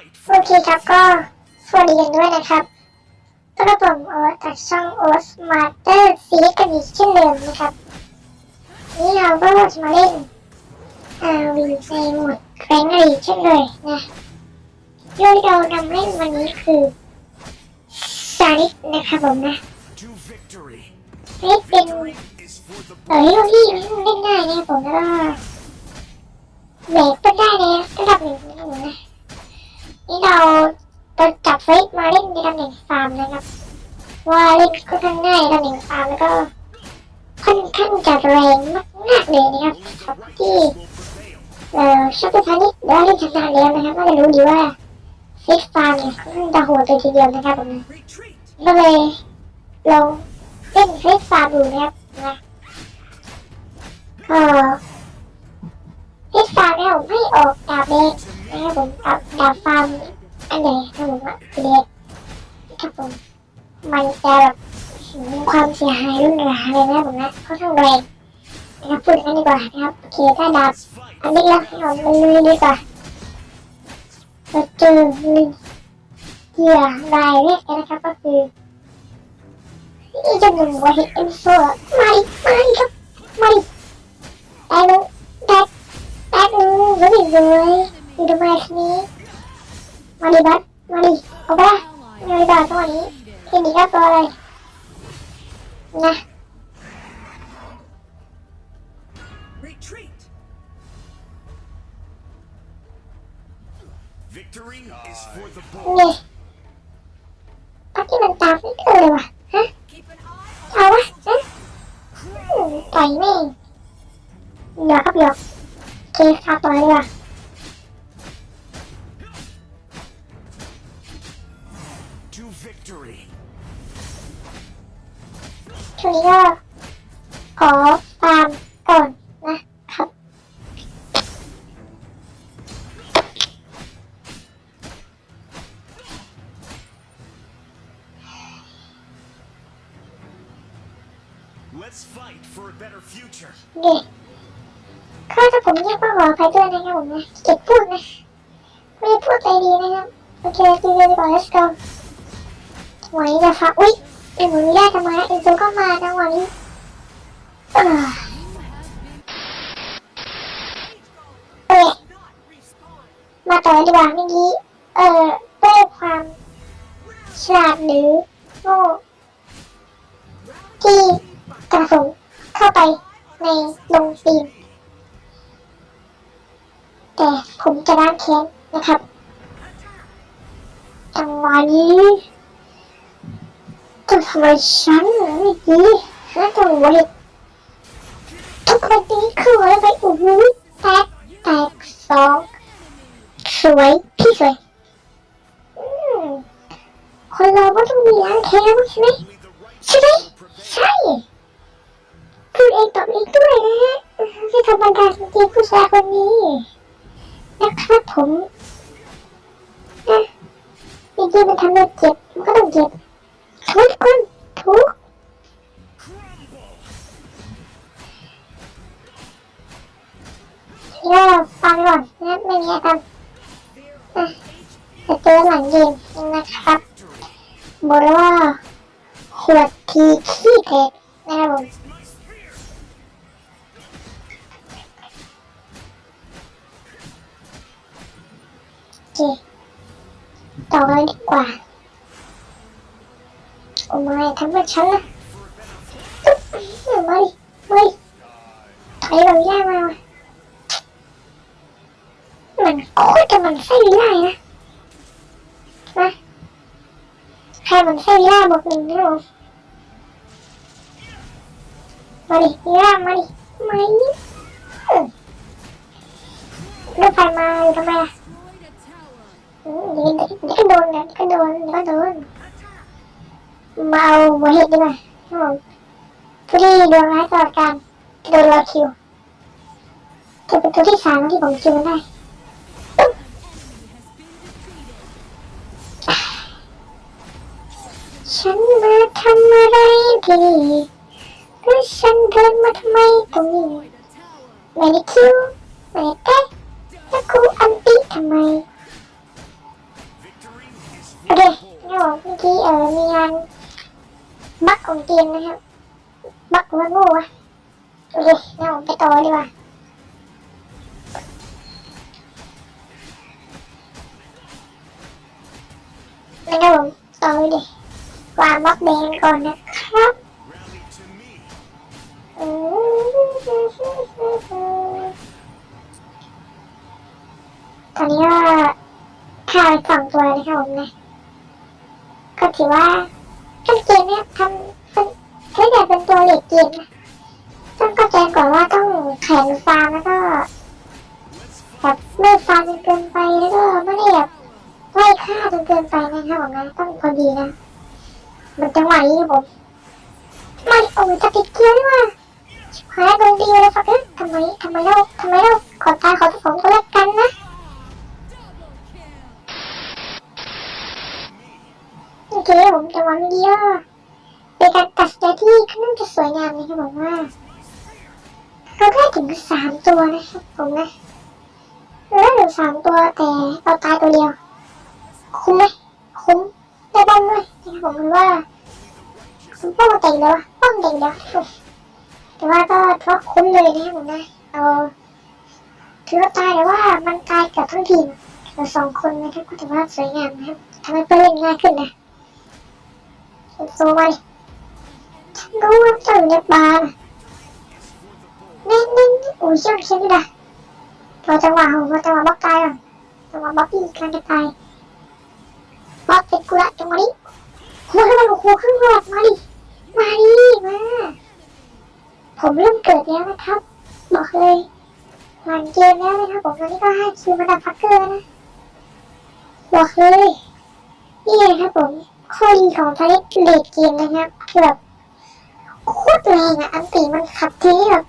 โอเคครับก็สวัสดีกันด้วยนะครับก็กระผมโอ๊ตจากช่องโอ๊ตมาสเตอร์ซีรีส์กันอีกเช่นเดิมนะครับนี่เราก็จะมาเล่นวิวในโหมดแรงอะไรเช่นเลยนะโดยเรานำเล่นวันนี้คือซาริสนะครับผมนะนี่เป็นฮีโร่ที่เล่นง่ายนะครับผมแล้วก็แบกก็ได้ในระดับหนึ่งนะครับผมนะนี่เราจับเฟซมาเล่นในตำแหน่งฟาร์มนะครับว่าเล่นค่อนข้างง่ายตำแหน่งฟาร์มแล้วก็ค่อนข้างจะแรงมากๆเลยนะครับครับที่ชอบเล่นพาณิชย์หรือว่าเล่นชำนาญแล้วนะครับก็จะรู้ดีว่าเฟซฟาร์มเนี่ยค่อนข้างจะโหดเลยทีเดียวนะครับผมก็เลยลองเล่นเฟซฟาร์มดูนะครับนะก็เฟซฟาร์มเนี่ยผมให้ออกดาบแดงนะครับผมกับดาบฟาร์มอันใหญ่ครับผมอะเล็กครับผมมันจะแบบมีความเสียหายรุนแรงเลยนะผมนะค่อนข้างแรงนะครับพูดกันดีกว่านะครับโอเคถ้าดาบอันนี้แล้วให้เราลุยดีกว่าเราเจอเหยื่อรายแรกนะครับก็คือนี่จะหนึ่งวัยเอ็มโซ่มาดิครับมาดิแป๊บนึงแล้วดิเลยอยู่ทำไมทีนี้มาดิบัสมาดิเอาไปไม่ได้ตัวนี้เห็นดีครับตัวอะไรนะ นี่พักที่มันตามไม่เกินเลยวะฮะเอาวะฮะต่อยแม่งเดี๋ยวครับเดี๋ยวเคคาต่อยเลยว่ะช่วงนี้ก็ขอฟาร์มก่อนนะครับนี่ข้าถ้าผมเนี่ยก็ขออภัยด้วยนะครับผมนะเก็บพูดนะไม่ได้พูดใจดีนะครับโอเคดีเลยดีกว่า let's go ไหวจะฟังอุ๊ยไอ้หมูนี่ได้ทำไมเอ็นโซก็มาจังหวะนี้มาต่อดีกว่าเมื่อกี้ด้วยความฉลาดหรือโง่ที่กระสุนเข้าไปในลงตีนแต่ผมจะล้างแค้นนะครับจังหวะนี้จะทำไมฉันไม่ดีนะจังหวะนี้ทุกคนนี้คืออะไรไปโอ้โหแตกสองสวยพี่สวยคนเราก็ต้องมีล้างแค้นใช่ไหมใช่พูดเองตอบเองด้วยนะฮะที่ธรรมดาจริงๆผู้ชายคนนี้นะครับผมนะจริงๆมันทำให้เจ็บมันก็ต้องเจ็บทุกคนทุกย่อฟังก่อนนะไม่มีอะไรจะเจอหลังยิงนะครับบอกเลยว่าขวดทีขี้เผ็ดนะครับผมโอเคต่อเลยดีกว่าโอ้ไม่ทำให้ฉันนะไม่ถอยเราย่ามามันโคตรจะมันไส้ไล่นะใครมันไส้ล่าบอกหนึ่งนะผมมาดิล่ามาดิไม่เลือกไฟมาอยู่ทำไมล่ะนี่ก็โดนนะก็โดนมาเอาหัวเห็ดดีกว่าผู้ที่ดวงร้ายตลอดการโดนรอคิวจะเป็นตัวที่สามที่ผมคิวได้ฉันมาทำอะไรที่นี่หรือฉันเดินมาทำไมตรงนี้ไม่ได้คิวไม่ได้แตะแล้วกูอันติทำไม กี้มีงานบั๊กของเกมนะครับบั๊กหัวงูอ่ะโอเคงั้นผมไปต่อดีกว่าไม่ได้ผมต่อเลยดิวางบั๊กแดงก่อนนะครับตอนนี้ก็ฆ่าไป2 ตัวเลยครับผมนะก็ถือว่าต้นเกมเนี่ยทำเป็นแค่แต่เป็นตัวเลดเกมนะต้องเข้าใจก่อนว่าต้องแข่งฟาร์มแล้วก็แบบไม่ฟาร์มจนเกินไปแล้วก็ไม่ได้แบบไล่ฆ่าจนเกินไปนะครับผมนะต้องพอดีนะมันจังหวะนี้ผมไม่โอ้ยจะติดเกียร์ด้วยว่ะหายโดนดีเลยฟักเอ้ยทำไมเราขอตายขอทุกคนก็แล้วกันนะโอเคผมจังหวะนี้ก็เป็นการตัดสินใจที่ค่อนข้างจะสวยงามนะครับผมว่าเราได้ถึง3 ตัวนะครับผมนะเราได้ถึง3 ตัวแต่เราตายตัวเดียวคุ้มไหมคุ้มได้บ้างด้วยนะครับผมว่าป้องเต็งแล้วป้องเต็งแล้วแต่ว่าก็ถือว่าคุ้มเลยนะครับผมนะเอาถือว่าตายแต่ว่ามันตายกับทั้งทีมเรา2 คนนะครับก็ถือว่าสวยงามนะครับทำให้เพื่อนเล่นง่ายขึ้นนะโซ่ไปฉันรู้ว่าเจ้าอยู่ในป่านี่โอ้ยเชี่ยวนี่นะเราจังหวะบล็อกตายก่อนจังหวะบล็อกอีกการจะตายบล็อกเป็นกุละจังหวะนี้โอ้ยมันโอ้โหขึ้นหลอดมาดิผมเริ่มเกิดแล้วนะครับบอกเลยหลังเกมแล้วนะครับผมตอนนี้ก็ให้คิวมาดับฟักเกอร์นะบอกเลยนี่นะครับผมข้อดีของทาริสเลดเกมนะครับคือแบบโคตรแรงอ่ะอันตีมันขับทีแบบ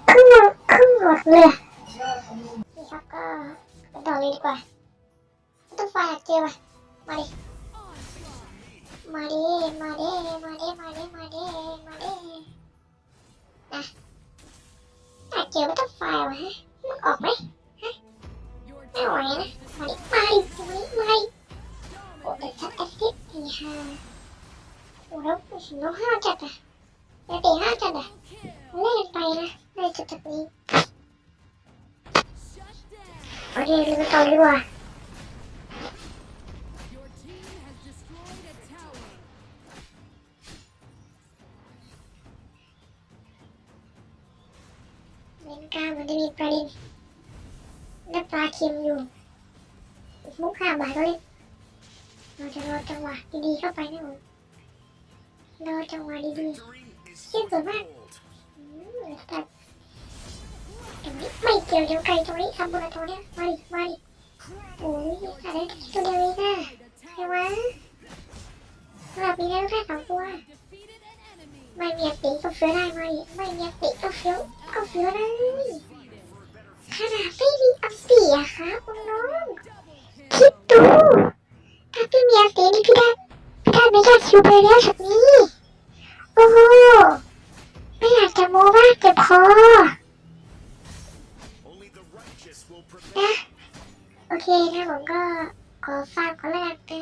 ครึ่งหลอดเลยนี่ครับก็ไปต่อเลยดีกว่าต้องไฟอยากเจอว่ะมาดินะอยากเจอไม่ต้องไฟว่ะฮะมันออกไหมฮะไม่ไหวนะมาดิโอ้แต่ชัดแอสซิสนี่ฮะโอ้แล้วน้องห้าวจัดอ่ะแล้วตีห้าวจัดอ่ะเล่นไปนะในจุดนี้โอเคเราไปต่อดีกว่าเลนกลางมันจะมีประเด็นและปลาเค็มอยู่มุก5 บาทก็เล่นเราจะรอจังหวะดีๆเข้าไปนะผมรอจังหวะดีๆเชี่ยสวยมากตัดตรงนี้ไม่เกี่ยวเดี๋ยวไก่ตรงนี้ทำบนตัวเนี้ยมาดิโอ้ยอะไรตัวเดียวเองอะใครวะแบบนี้ได้แค่2 ตัวไม่มีตีก็เฟี้ยวได้ไม่มีตีก็เฟี้ยวได้ขนาดไม่มีอันตีอะครับน้องคิดดูถ้าพี่มีอันตีนี่พี่ได้ไม่ยากคิวไปแล้วช็อตนี้โอ้โหไม่อยากจะโม้มากแต่พอนะโอเคนะผมก็ขอฟังขอแรกนะ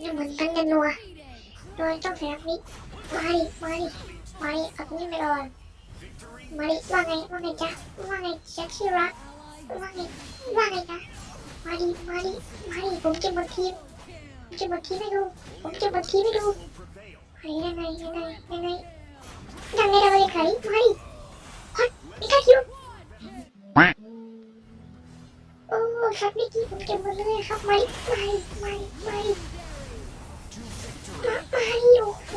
นี่เหมือนกันจะนัวโดยต้องเสียนี้มาดิเอาตรงนี้ไปก่อนมาดิว่าไงจ๊ะจ๊ะที่รักว่าไงจ๊ะมาดิผมจะหมดทีมให้ดูเฮ้ยยังไงเราเลยไขมาดิฮอตนี่ค่ะคิวโอ้ครับเมื่อกี้ผมเก็บหมดเลยครับมาดิโอ้โห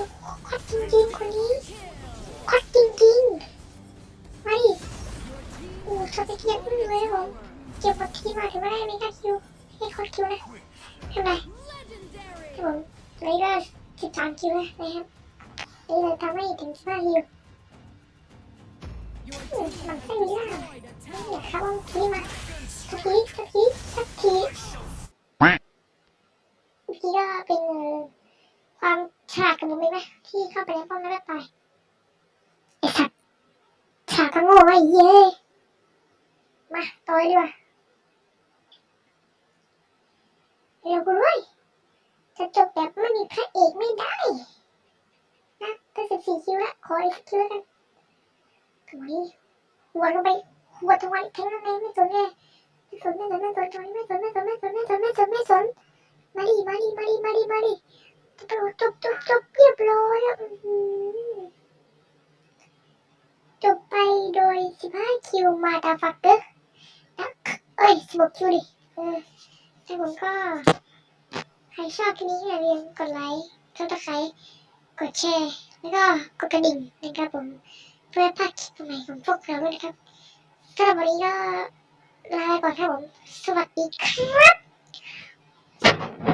ฮอตจริงๆคนนี้ฮอตจริงๆมาดิโอ้ชอบไปเกียร์เลยผมเก็บหมดทีมาถือว่าได้ไม่ค่ะคิวให้ฮอตคิวนะทำไมผมเลยได้13 คิวนะครับนี่เลยทำให้ถึง15 คิวมันไม่มีล่าอยากเข้าทีมาสักทีเมื่อกี้ก็เป็นความฉลาดกับผมไหมที่เข้าไปในป้อมแล้วไม่ไปไอ้สัตว์ฉลาดก็โง่ไหม ยเย้มาต่อยดีกว่าเร็วกูด้วยจะจบแบบไม่มีพระเอกไม่ได้นะตั้ง14 คิวละขออีกคิวกันตรงนี้หัวลงไปหัวทำไมแทงยังไงไม่สนเลยไม่สนไม่สนไม่สนตรงนี้ไม่สนไม่สนไม่สนไม่สนไม่สนไม่สนมาดิมาดิมาดิมาดิมาดิจบเรียบร้อยแล้วจบไปโดย15 คิวมาตาฟักเกอร์เอ้ย16 คิวดิแต่ผมก็ใครชอบคลิปนี้อย่าลืมกดไลค์ซับสไครต์กดแชร์แล้วก็กดกระดิ่งนะครับผมเพื่อพลาดคลิปใหม่ของพวกเราด้วยนะครับสำหรับวันนี้ก็ลาไปก่อนครับผมสวัสดีครับ